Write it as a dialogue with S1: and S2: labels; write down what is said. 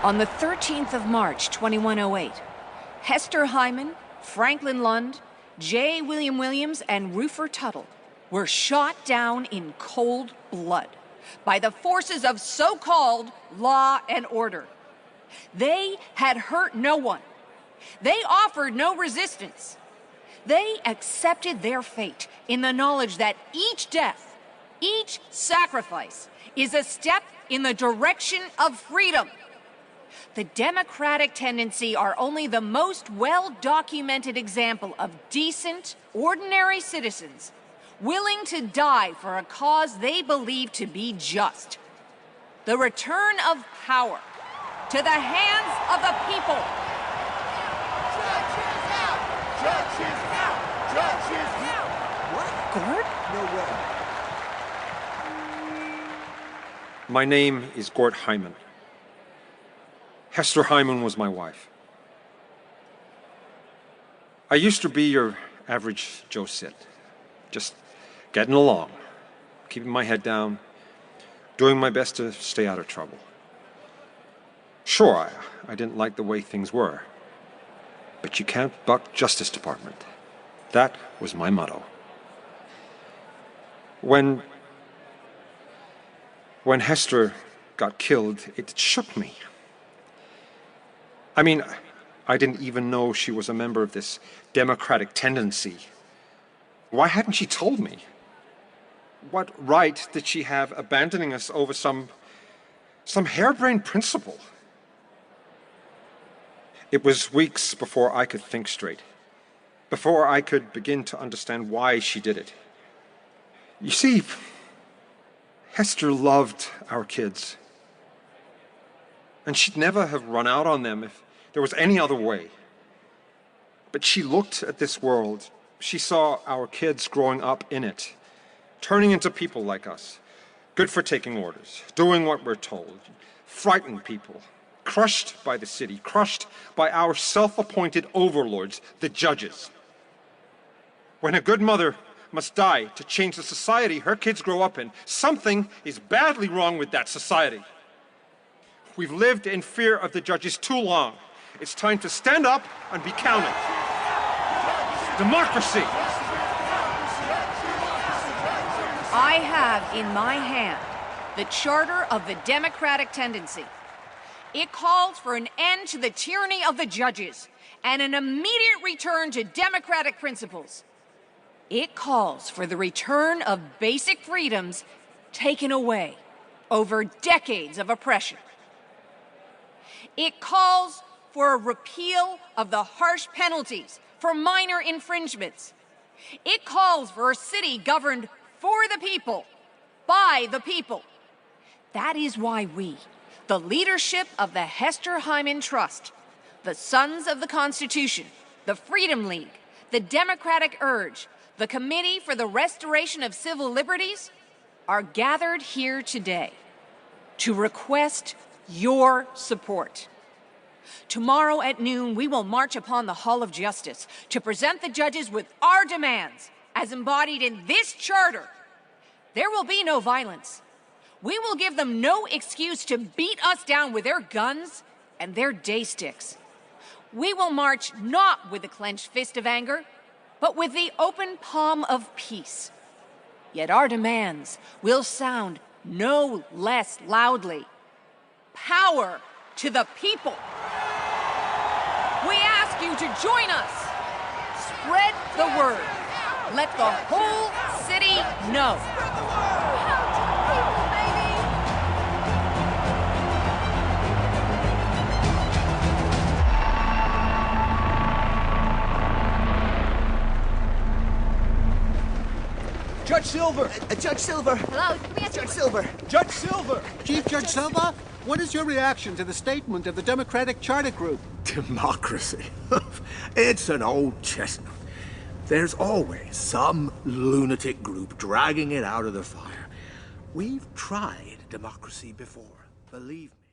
S1: On the 13th of March, 2108, Hester Hyman, Franklin Lund, J. William Williams, and Ruffer Tuttle were shot down in cold blood by the forces of so-called law and order. They had hurt no one. They offered no resistance. They accepted their fate in the knowledge that each death, each sacrifice, is a step in the direction of freedom. The democratic tendency are only the most well-documented example of decent, ordinary citizens willing to die for a cause they believe to be just. The return of power to the hands of the people.
S2: Judges out! Judges out! Judges out! What?
S1: Gord?
S2: No way.
S3: My name is Gord Hyman. Hester Hyman was my wife. I used to be your average Joe Sit, just getting along, keeping my head down, doing my best to stay out of trouble. Sure, I didn't like the way things were, but you can't buck Justice Department. That was my motto. When Hester got killed, it shook me. I mean, I didn't even know she was a member of this democratic tendency. Why hadn't she told me? What right did she have abandoning us over some harebrained principle? It was weeks before I could think straight, before I could begin to understand why she did it. You see, Hester loved our kids, and she'd never have run out on them if there was any other way. But she looked at this world. She saw our kids growing up in it, turning into people like us, good for taking orders, doing what we're told, frightened people, crushed by the city, crushed by our self-appointed overlords, the judges. When a good mother must die to change the society her kids grow up in, something is badly wrong with that society. We've lived in fear of the judges too long. It's time to stand up and be counted. Democracy!
S1: I have in my hand the Charter of the Democratic Tendency. It calls for an end to the tyranny of the judges and an immediate return to democratic principles. It calls for the return of basic freedoms taken away over decades of oppression. It calls for a repeal of the harsh penalties for minor infringements. It calls for a city governed for the people, by the people. That is why we, the leadership of the Hester Hyman Trust, the Sons of the Constitution, the Freedom League, the Democratic Urge, the Committee for the Restoration of Civil Liberties, are gathered here today to request your support. Tomorrow at noon, we will march upon the Hall of Justice to present the judges with our demands as embodied in this charter. There will be no violence. We will give them no excuse to beat us down with their guns and their day sticks. We will march not with the clenched fist of anger, but with the open palm of peace. Yet our demands will sound no less loudly. Power to the people. We ask you to join us. Spread the word. Let the whole city know.
S2: Judge Silver!
S4: Judge Silver!
S5: Hello, can we ask
S4: Judge Silver!
S2: Judge Silver!
S6: Chief Judge Silva, what is your reaction to the statement of the Democratic Charter Group?
S4: Democracy. It's an old chestnut. There's always some lunatic group dragging it out of the fire. We've tried democracy before, believe me.